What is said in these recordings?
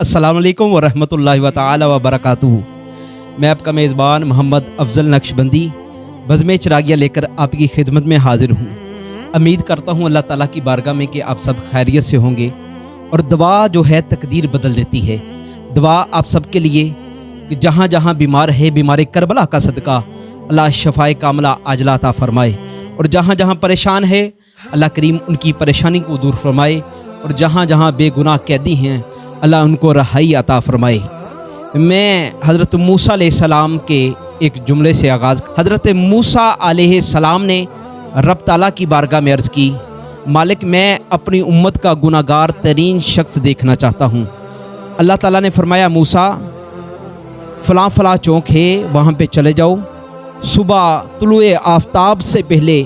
अस्सलाम वालेकुम व रहमतुल्लाहि व तआला व बरकातुहू। मैं आपका मेज़बान मोहम्मद अफजल नक्शबंदी बज़्म चिरागिया लेकर आपकी खिदमत में हाजिर हूँ। उम्मीद करता हूँ अल्लाह ताला की बारगाह में कि आप सब खैरियत से होंगे। और दुआ जो है तकदीर बदल देती है। दुआ आप सबके लिए कि जहाँ जहाँ बीमार है, बीमार करबला का सदका अल्लाह शफ़ाए कामला आजला अता फरमाए। और जहाँ जहाँ परेशान है अल्लाह करीम उनकी परेशानी को दूर फरमाए। और जहाँ जहाँ बेगुनाह कैदी हैं अल्लाह उनको रहाई अता फरमाए। मैं हज़रत मूसा अलैहिस्सलाम के एक जुमले से आगाज़। हज़रत मूसा अलैहिस्सलाम ने रब ताला की बारगाह में अर्ज़ की, मालिक मैं अपनी उम्मत का गुनाहगार तरीन शख्स देखना चाहता हूँ। अल्लाह ताला ने फरमाया, मूसा फ़लाँ फ़लाँ चौक है, वहाँ पे चले जाओ। सुबह तुलुए आफ़ताब से पहले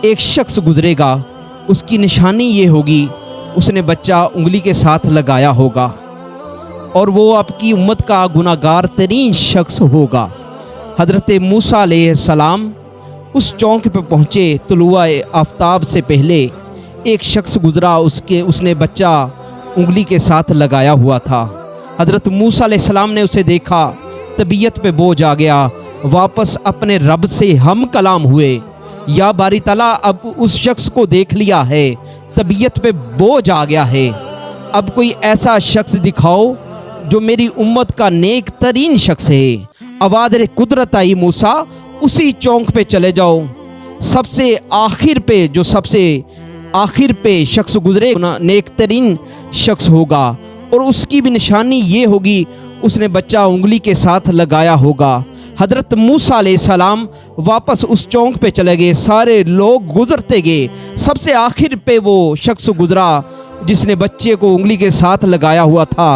एक शख्स गुज़रेगा, उसकी निशानी ये होगी उसने बच्चा उंगली के साथ लगाया होगा और वो आपकी उम्मत का गुनाहगार तरीन शख्स होगा। हज़रत मूसा अलैहिस्सलाम उस चौक पे पहुँचे। तुलुआ आफ़ताब से पहले एक शख्स गुज़रा, उसने बच्चा उंगली के साथ लगाया हुआ था। हज़रत मूसा अलैहिस्सलाम ने उसे देखा, तबीयत पे बोझ आ गया, वापस अपने रब से हम कलाम हुए, या बारी ताला अब उस शख्स को देख लिया है, तबीयत पे बोझ आ गया है, अब कोई ऐसा शख्स दिखाओ जो मेरी उम्मत का नेक तरीन शख्स है। आवाज़ कुदरत आई, मूसा उसी चौक पे चले जाओ, सबसे आखिर पे जो सबसे आखिर पे शख्स गुजरे नेक तरीन शख्स होगा और उसकी भी निशानी ये होगी उसने बच्चा उंगली के साथ लगाया होगा। हज़रत मूसा अलैहिस्सलाम वापस उस चौक पे चले गए। सारे लोग गुजरते गए, सबसे आखिर पे वो शख्स गुजरा जिसने बच्चे को उंगली के साथ लगाया हुआ था।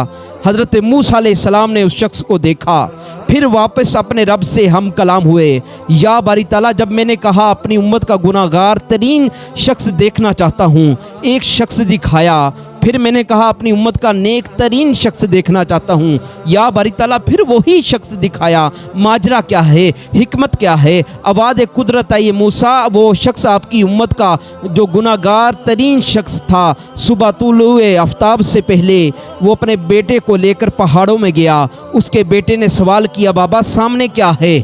हज़रत मूसा अलैहिस्सलाम ने उस शख्स को देखा, फिर वापस अपने रब से हम कलाम हुए, या बारी ताला जब मैंने कहा अपनी उम्मत का गुनाहगार तरीन शख्स देखना चाहता हूँ, एक शख्स दिखाया, फिर मैंने कहा अपनी उम्मत का नेक तरीन शख्स देखना चाहता हूँ, या बारी ताला फिर वही शख्स दिखाया। माजरा क्या है, हिकमत क्या है? आवाज़ कुदरत आई, मूसा वो शख्स आपकी उम्मत का जो गुनाहगार तरीन शख्स था, सुबह तुलुए आफ़ताब से पहले वो अपने बेटे को लेकर पहाड़ों में गया। उसके बेटे ने सवाल किया, बाबा सामने क्या है?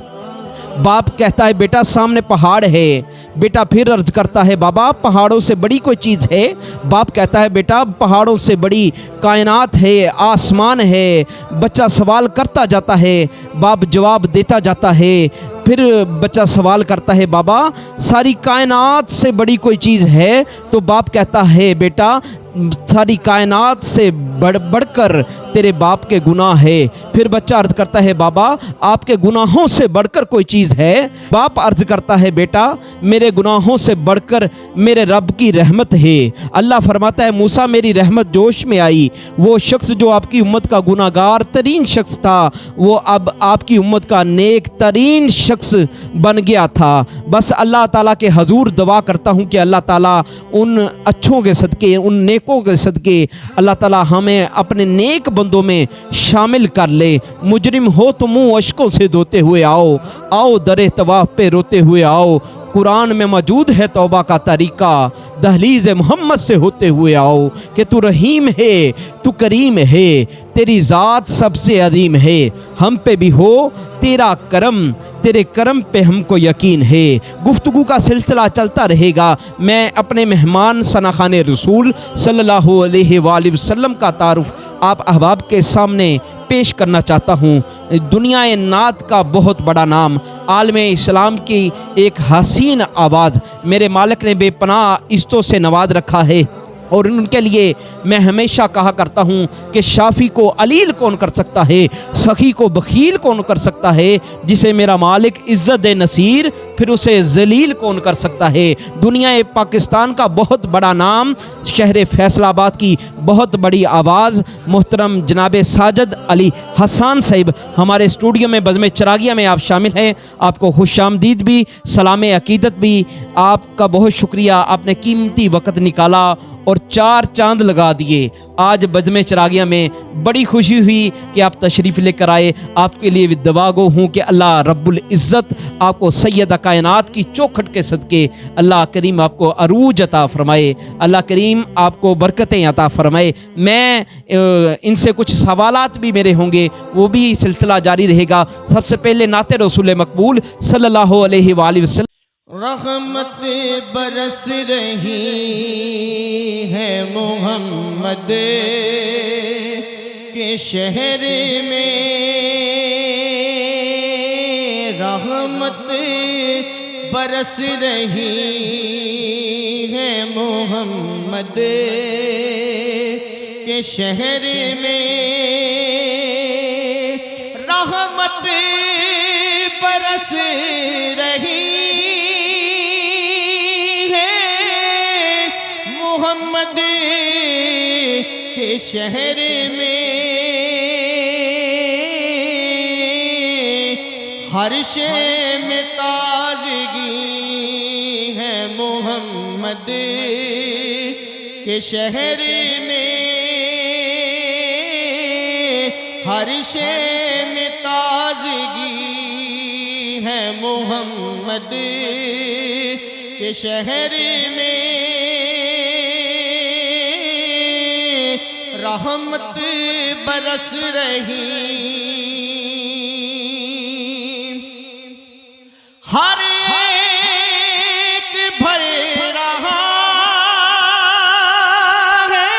बाप कहता है बेटा सामने पहाड़ है। बेटा फिर अर्ज करता है, बाबा पहाड़ों से बड़ी कोई चीज़ है? बाप कहता है बेटा पहाड़ों से बड़ी कायनात है, आसमान है। बच्चा सवाल करता जाता है, बाप जवाब देता जाता है। फिर बच्चा सवाल करता है, बाबा सारी कायनात से बड़ी कोई चीज़ है? तो बाप कहता है बेटा सारी कायनात से बढ़कर तेरे बाप के गुनाह है। फिर बच्चा अर्ज करता है, बाबा आपके गुनाहों से बढ़कर कोई चीज़ है? बाप अर्ज करता है, बेटा मेरे गुनाहों से बढ़कर मेरे रब की रहमत है। अल्लाह फरमाता है, मूसा मेरी रहमत जोश में आई, वो शख्स जो आपकी उम्मत का गुनाहगार तरीन शख्स था वो अब आपकी उम्मत का नेक तरीन शख्स बन गया था। बस अल्लाह ताला के हजूर दुआ करता हूँ कि अल्लाह ताला उन अच्छों के सदके, उन नेकों के सदके अल्लाह ताला हमें अपने नेक बंदों में शामिल कर ले। मुजरिम हो तो मुँह अश्कों से धोते हुए आओ, आओ दरे तवाफ़ पे रोते हुए आओ। कुरान में मौजूद है तौबा का तरीका, दहलीज मोहम्मद से होते हुए आओ कि तू रहीम है, तू करीम है, तेरी ज़ात सबसे अजीम है। हम पे भी हो तेरा करम, तेरे करम पे हमको यकीन है। गुफ्तगू का सिलसिला चलता रहेगा। मैं अपने मेहमान सना खान रसूल सल्लल्लाहु अलैहि वसल्लम का तारुफ आप अहबाब के सामने पेश करना चाहता हूँ। दुनिया नात का बहुत बड़ा नाम, आलमे इस्लाम की एक हसीन आवाज़ मेरे मालिक ने बेपनाह इज़्ज़तों से नवाज रखा है। और उनके लिए मैं हमेशा कहा करता हूँ कि शाफ़ी को अलील कौन कर सकता है, सखी को बखील कौन कर सकता है, जिसे मेरा मालिक इज़्ज़त दे नसीर फिर उसे जलील कौन कर सकता है। दुनिया पाकिस्तान का बहुत बड़ा नाम, शहर फैसलाबाद की बहुत बड़ी आवाज़, मोहतरम जनाब साजिद अली हसन साहिब हमारे स्टूडियो में बज़्म चिरागिया में आप शामिल हैं। आपको खुशामदीद भी, सलाम अकीदत भी। आपका बहुत शुक्रिया, आपने कीमती वक़्त निकाला और 4 चांद लगा दिए। आज बज़्म चिरागिया में बड़ी खुशी हुई कि आप तशरीफ़ लेकर आए। आपके लिए दुआ गो हूँ कि अल्लाह रब्बुल इज़्ज़त आपको सैयद कायनात की चौखट के सदके अल्लाह करीम आपको अरूज अता फरमाए, अल्लाह करीम आपको बरकतें अता फरमाए। मैं इनसे कुछ सवालात भी मेरे होंगे, वो भी सिलसिला जारी रहेगा। सबसे पहले नाते रसूल मकबूल सल्लल्लाहु अलैहि वसल्लम। रहमत बरस रही है मोहम्मद के शहर में, रहमत बरस रही है मोहम्मद के शहर में, रहमत बरस रही मोहम्मद के शहर में, हर शे में ताजगी है मोहम्मद के शहर में, हर शे में ताजगी है मोहम्मद के शहर में, रहमत बरस रही हर एक भर रहा है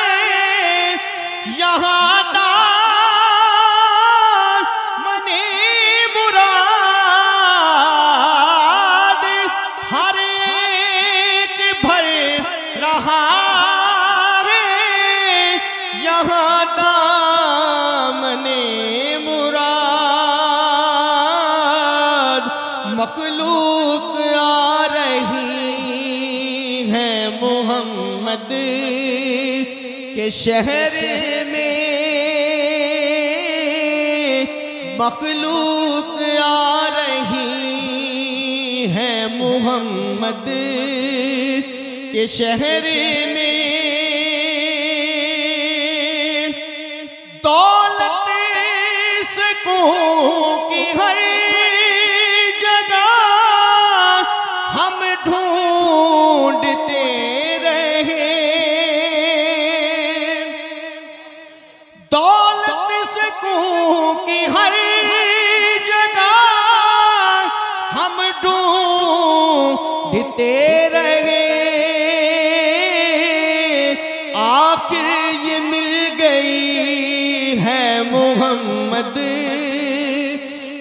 यहाँ दामने मुराद, हर एक भर रहा यहाँ दामने मुराद, मखलूक आ रही है मोहम्मद के शहर में, मखलूक आ रही है मोहम्मद के शहर में, दौलत सुकून की हर जगह हम ढूंढते रहे, दौलत सुकून की हर जगह हम ढूंढते रहे, आखिर ये मिल गई है मोहम्मद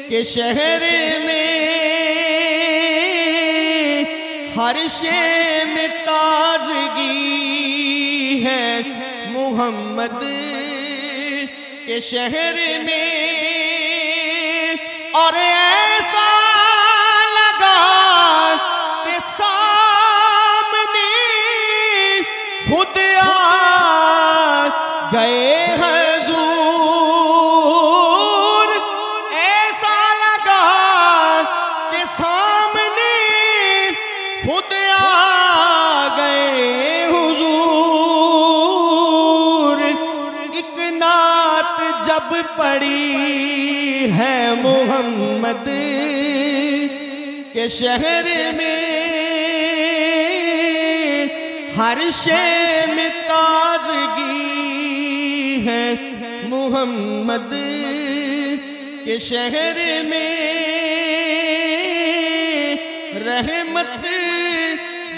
के शहर में, हर शे में ताजगी है मोहम्मद के शहर में, और ऐसा लगा कि सामने खुद आ गए हजूर, ऐसा लगा कि सामने खुद आ गए हुजूर। एक नात जब पड़ी है मोहम्मद के शहर में, हर शे में ताजगी है मोहम्मद के शहर में, रहमत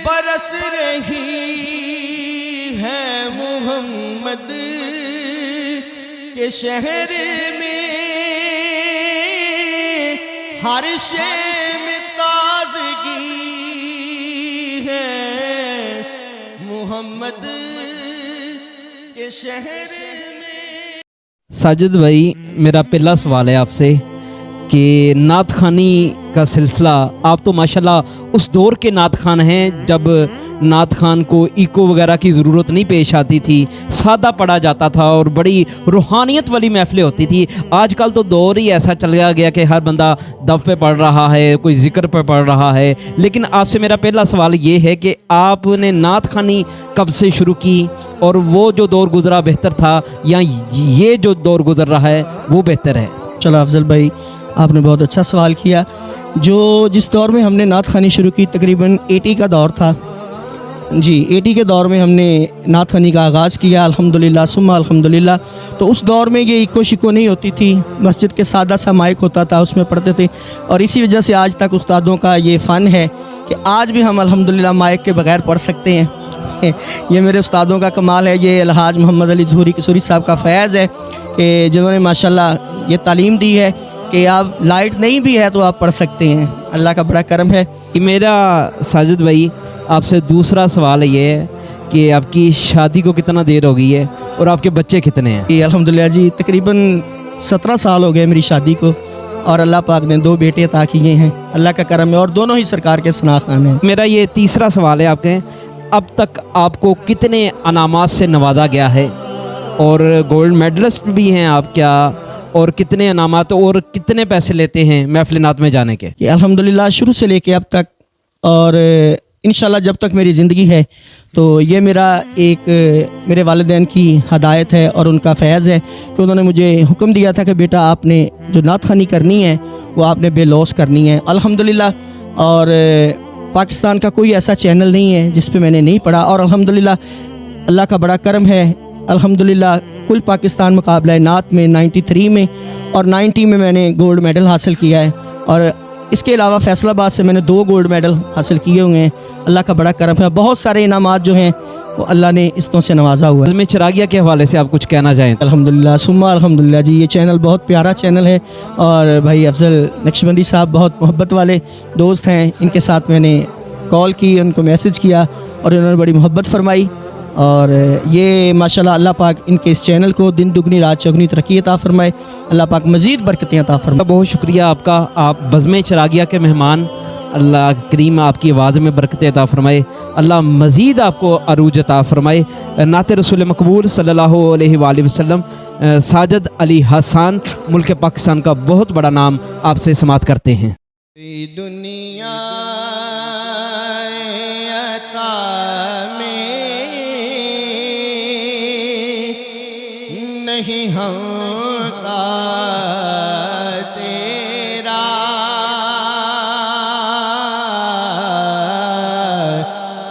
बरस रही है मोहम्मद के शहर में, हर शे में ताजगी है मोहम्मद के शहर में। साजिद भाई, मेरा पहला सवाल है आपसे कि नात खानी का सिलसिला, आप तो माशाल्लाह उस दौर के नात खान हैं जब नात खान को इको वगैरह की ज़रूरत नहीं पेश आती थी, सादा पढ़ा जाता था और बड़ी रूहानियत वाली महफ़िलें होती थी। आजकल तो दौर ही ऐसा चला गया कि हर बंदा दफ पे पढ़ रहा है, कोई ज़िक्र पे पढ़ रहा है। लेकिन आपसे मेरा पहला सवाल ये है कि आपने नात खानी कब से शुरू की और वो जो दौर गुज़रा बेहतर था या ये जो दौर गुज़र रहा है वो बेहतर है? चलो अफजल भाई, आपने बहुत अच्छा सवाल किया। जिस दौर में हमने नात खानी शुरू की तकरीबन 80 का दौर था जी। 80 के दौर में हमने नात खानी का आगाज़ किया, अल्हम्दुलिल्लाह सुम्मा अल्हम्दुलिल्लाह। तो उस दौर में ये इको शिको नहीं होती थी, मस्जिद के सादा सा माइक होता था, उसमें पढ़ते थे। और इसी वजह से आज तक उस्तादों का ये फ़न है कि आज भी हम अल्हम्दुलिल्लाह माइक के बगैर पढ़ सकते हैं। ये मेरे उस्तादों का कमाल है। ये अलहाज मोहम्मद अली ज़हूरी किशोरी साहब का फैज़ है कि जिन्होंने माशाल्लाह ये तालीम दी है कि आप लाइट नहीं भी है तो आप पढ़ सकते हैं। अल्लाह का बड़ा करम है। मेरा साजिद भाई आपसे दूसरा सवाल ये है कि आपकी शादी को कितना देर हो गई है और आपके बच्चे कितने हैं? कि अल्हम्दुलिल्लाह जी तकरीबन 17 साल हो गए मेरी शादी को और अल्लाह पाक ने 2 बेटे अता किए हैं। अल्लाह का करम है और दोनों ही सरकार के सना खान हैं। मेरा ये तीसरा सवाल है आपके, अब तक आपको कितने अनामात से नवाजा गया है और गोल्ड मेडलिस्ट भी हैं आप क्या, और कितने अनामात और कितने पैसे लेते हैं महफिल नात में जाने के? कि अल्हम्दुलिल्लाह शुरू से लेके अब तक और इंशाल्लाह जब तक मेरी ज़िंदगी है तो ये मेरे वालिदैन की हदायत है और उनका फैज़ है कि उन्होंने मुझे हुक्म दिया था कि बेटा आपने जो नात खानी करनी है वो आपने बेलौस करनी है। अल्हम्दुलिल्लाह और पाकिस्तान का कोई ऐसा चैनल नहीं है जिस पे मैंने नहीं पढ़ा और अल्हम्दुलिल्लाह अल्लाह का बड़ा करम है। अल्हम्दुलिल्लाह कुल पाकिस्तान मुकाबला नात में 93 में और 90 में मैंने गोल्ड मेडल हासिल किया है और इसके अलावा फैसलाबाद से मैंने 2 गोल्ड मेडल हासिल किए हुए हैं। अल्लाह का बड़ा करम है। बहुत सारे इनामात जो हैं वो अल्लाह ने इसतों से नवाजा हुआ है। में चिरागिया के हवाले से आप कुछ कहना चाहें? अल्हम्दुलिल्लाह सुम्मा अल्हम्दुलिल्लाह जी, ये चैनल बहुत प्यारा चैनल है और भाई अफजल नक्शबंदी साहब बहुत मोहब्बत वाले दोस्त हैं। इनके साथ मैंने कॉल की, उनको मैसेज किया और उन्होंने बड़ी मोहब्बत फरमाई और ये माशाल्लाह अल्लाह पाक इनके इस चैनल को दिन दुगनी रात चौगनी तरक्की अता फरमाए। अल्लाह पाक मज़ीद बरकतें अता फरमाए। बहुत शुक्रिया आपका, आप बज़्म चिरागिया के मेहमान। अल्लाह करीम आपकी आवाज़ में बरकतें अता फरमाए, अल्लाह मज़ीद आपको अरूज अता फरमाए। नाते रसूल मकबूल सल्लल्लाहु अलैहि वसल्लम साजिद अली हसन मुल्क पाकिस्तान का बहुत बड़ा नाम आपसे समात करते हैं। दुनिया नहीं होता तेरा,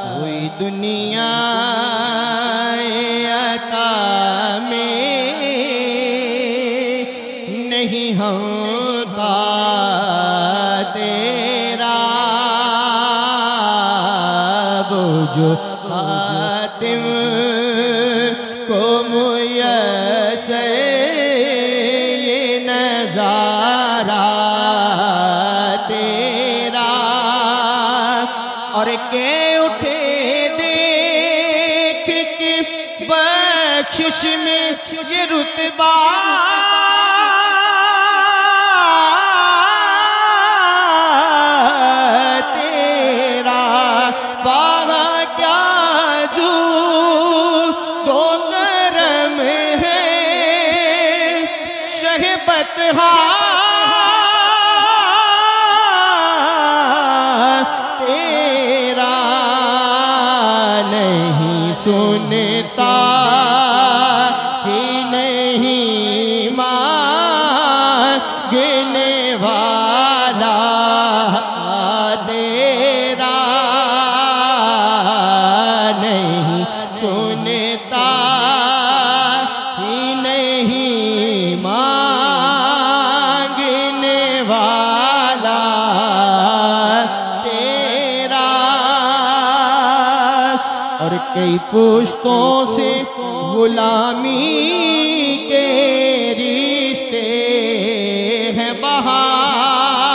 कोई दुनिया अता में नहीं होता तेरा, वो जो हातिम को मुयस्सर ये नज़ारा तेरा, और के उठे देख के बख्शिश में ये रुतबा, तेरा बाबा क्या जू दो करम है शहबत तेरा नहीं सुनता ही नहीं मांगने वाला तेरा, नहीं सुनता ही नहीं मांगने वाला तेरा, और कई पुश्तों से गुलामी के रिश्ते हैं बहार,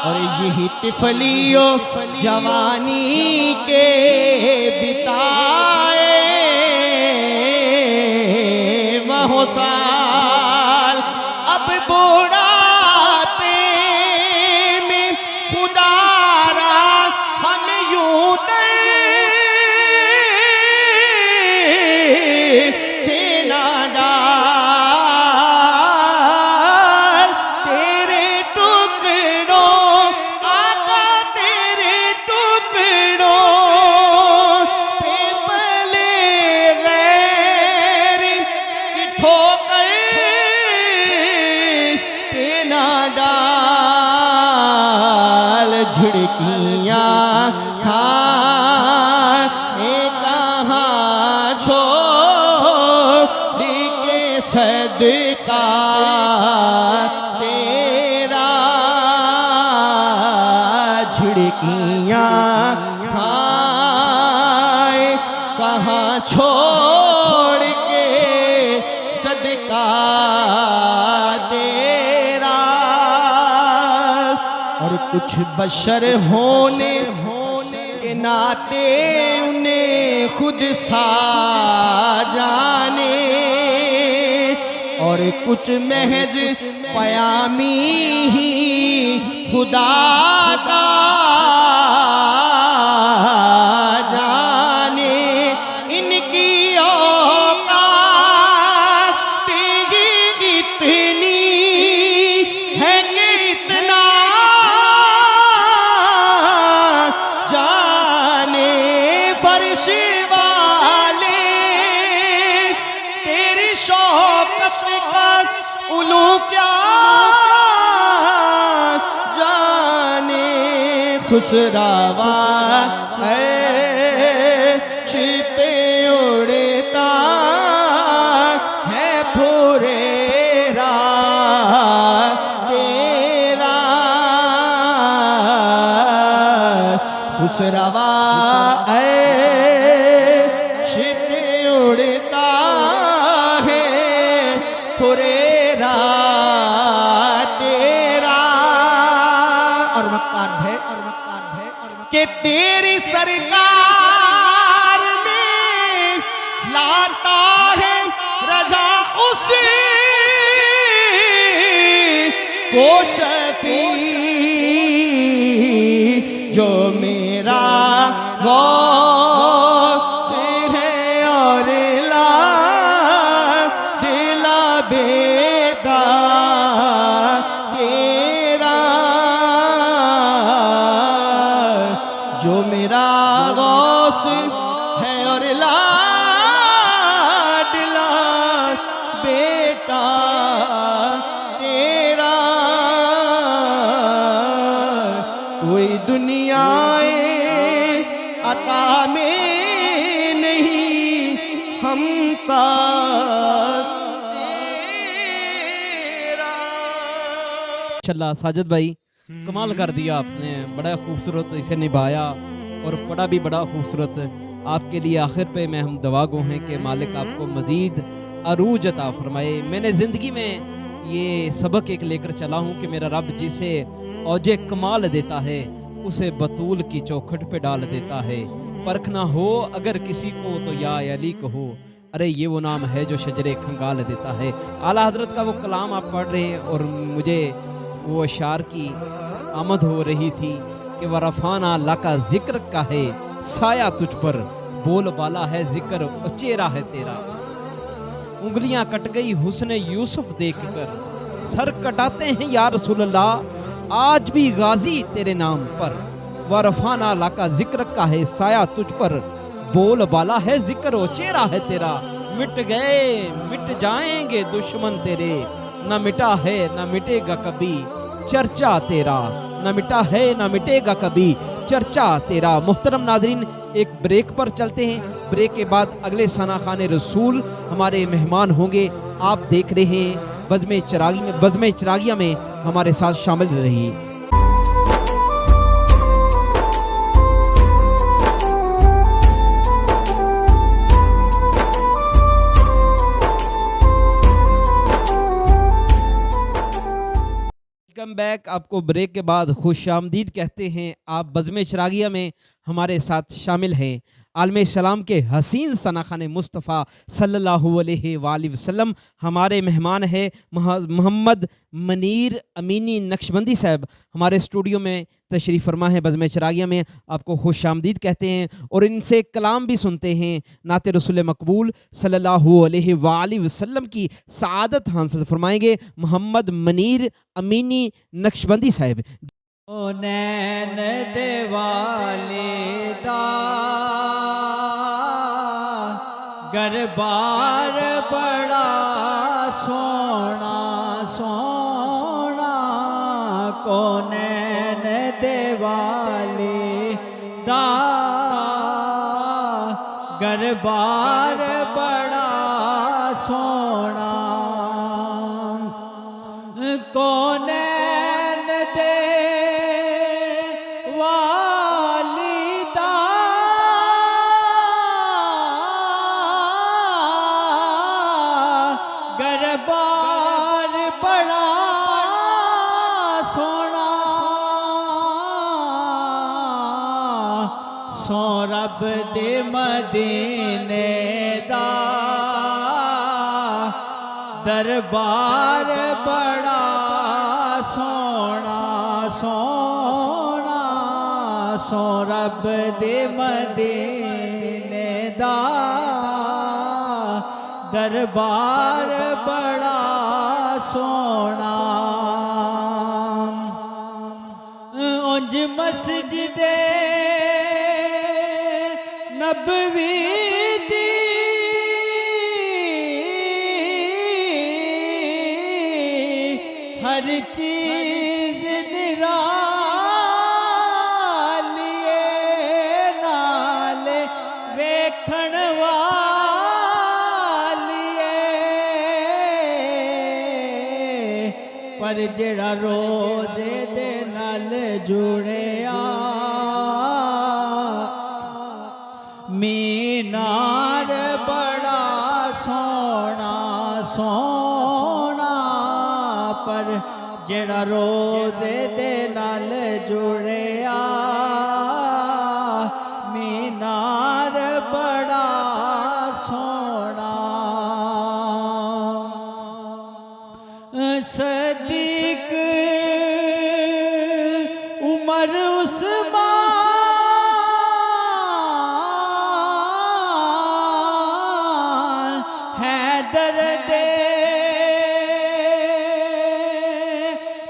और यही तिफलियो जवानी के बिताए वह साल, अब बुढ़ापे में खुदारा हम यूं ठोकर पे ना डाल, झुड़कियाँ खाए कहाँ छोड़ के सदका तेरा, झुड़कियाँ खाए कहाँ छोड़ के सदका तेरा। और कुछ बशर होने के नाते उन्हें खुद सा जाने, और कुछ महज पयामी ही खुदा का जाने। इनकी औकात ही इतनी है कि इतना जाने फर्श वाले तेरी शौकत का उलू क्या जाने। खुसरावा है छिपे उड़ता है फुरेरा तेरा, खुसरावा है छिपे उड़ता है फुरेरा तेरा। और मक्कार है कि तेरी सरकार में लाता है रजा उसी को शफी, जो मेरा गौस है और ला दिला बेटा तेरा, जो मेरा गौस है और लाडला बेटा तेरा। कोई दुनियाए अता में नहीं हमका तेरा। माशाल्लाह साजिद भाई कमाल कर दिया आपने, बड़ा खूबसूरत इसे निभाया और पढ़ा भी बड़ा खूबसूरत। आपके लिए आखिर पे मैं हम दुआ गो हैं कि मालिक आपको मज़ीद अरूज अता फरमाए। मैंने ज़िंदगी में ये सबक एक लेकर चला हूँ कि मेरा रब जिसे औजे कमाल देता है उसे बतूल की चौखट पे डाल देता है। परखना हो अगर किसी को तो या अली कहो, अरे ये वो नाम है जो शजरे खंगाल देता है। आला हजरत का वो कलाम आप पढ़ रहे हैं और मुझे वो अशार की आमद हो रही थी कि वरफाना लाका जिक्र का है साया तुझ पर, बोल बाला है जिक्र चेहरा है तेरा। उंगलियां कट गई हुस्न यूसुफ देखकर, सर कटाते हैं या रसूलल्लाह आज भी गाजी तेरे नाम पर। वरफाना लाका जिक्र का है साया तुझ पर, बोल बाला है जिक्र चेहरा है तेरा। मिट गए मिट जाएंगे दुश्मन तेरे, न मिटा है न मिटेगा कभी चर्चा तेरा, न मिटा है न मिटेगा कभी चर्चा तेरा। मुहतरम नादरीन एक ब्रेक पर चलते हैं, ब्रेक के बाद अगले सना खाने रसूल हमारे मेहमान होंगे। आप देख रहे हैं बज़्म चिरागिया में हमारे साथ शामिल रहिए। Welcome back. आपको ब्रेक के बाद खुश आमदीद कहते हैं। आप बज़्म चिरागिया में हमारे साथ शामिल हैं। आलम सलाम के हसीन सना खाने मुस्तफ़ा सल्लल्लाहु अलैहि वसल्लम हमारे मेहमान है मोहम्मद मनीर अमीनी नक्शबंदी साहब हमारे स्टूडियो में तशरीफ़ फरमा है। बज़्म चिरागिया में आपको खुश आमदीद कहते हैं और इनसे कलाम भी सुनते हैं। नाते रसूल मकबूल सल्लल्लाहु अलैहि वसल्लम की सआदत हासिल फरमाएंगे मोहम्मद मनीर अमीनी नक्शबंदी साहब। ओ नैन देवाले दा गरबार बड़ा देवाली दा गरबार बड़ा सोना कोनैन दे वाली दा गरबार बड़ा सोना सो रब दे मदीने दा दरबार बड़ा सोना सोना सो रब दे मदीने दा दरबार बड़ा सोना उंज मस्जिदे नबवी दी हर चीज निरालिए नाल वेखण वालिए पर जेड़ा रोजे दे नाल जुड़िया मीनार बड़ा सोना सोना पर जेड़ा रोजे दे नाल जुड़िया मीनार बड़ा सोना सदीक उमर उस्मान हैदर दे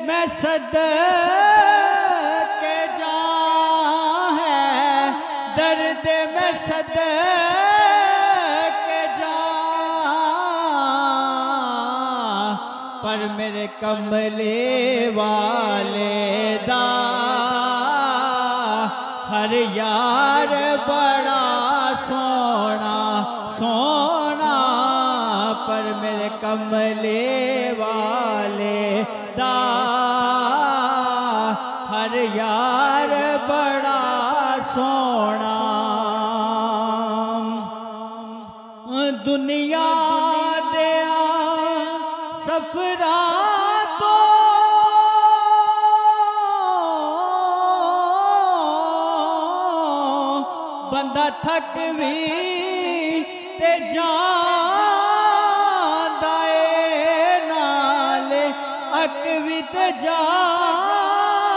मैं सदके जा है दर्द में सदके जा पर मेरे कमले वाले दा हर यार बड़ा सोना सोना पर मेरे कमले वाले दा हर यार बड़ा सोना दुनिया दिया सफरा तो बंदा थक भी ते जांदा ए नाल अक भी ते जांदा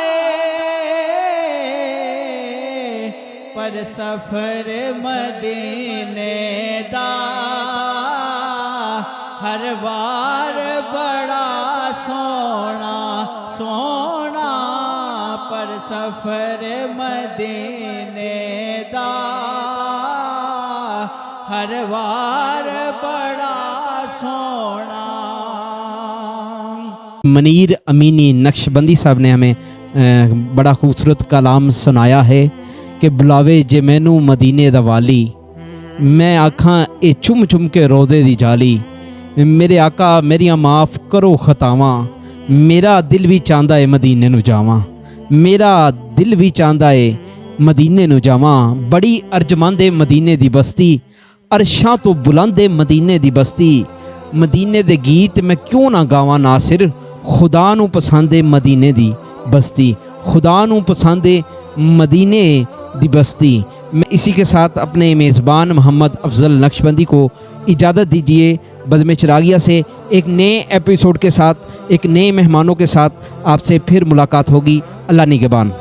ए पर सफर मदीने दा हर बार बड़ा सोना सोना पर सफर मदीने दा हर बार बड़ा सोना। मनीर अमीनी नक्शबंदी साहब ने हमें बड़ा खूबसूरत कलाम सुनाया है कि बुलावे जे मैनू मदीने दा वाली मैं आखां ए चुम चुम के रोदे दी जाली मेरे आका मेरिया माफ़ करो खतावां मेरा दिल भी चाहता है मदीने नू जावां मेरा दिल भी चाहता है मदीने नू जावां बड़ी अर्जमंद है मदीने दी बस्ती अरशां तो बुलंद है मदीने दी बस्ती मदीने दे गीत मैं क्यों ना गावां नासिर खुदा नू पसंद है मदीने दी बस्ती खुदा नू पसंद है मदीने दी बस्ती। मैं इसी के साथ अपने मेज़बान मोहम्मद अफजल नक्शबंदी को इजाज़त दीजिए। बज़्म चिरागिया से एक नए एपिसोड के साथ एक नए मेहमानों के साथ आपसे फिर मुलाकात होगी। अल्लाह निगहबान।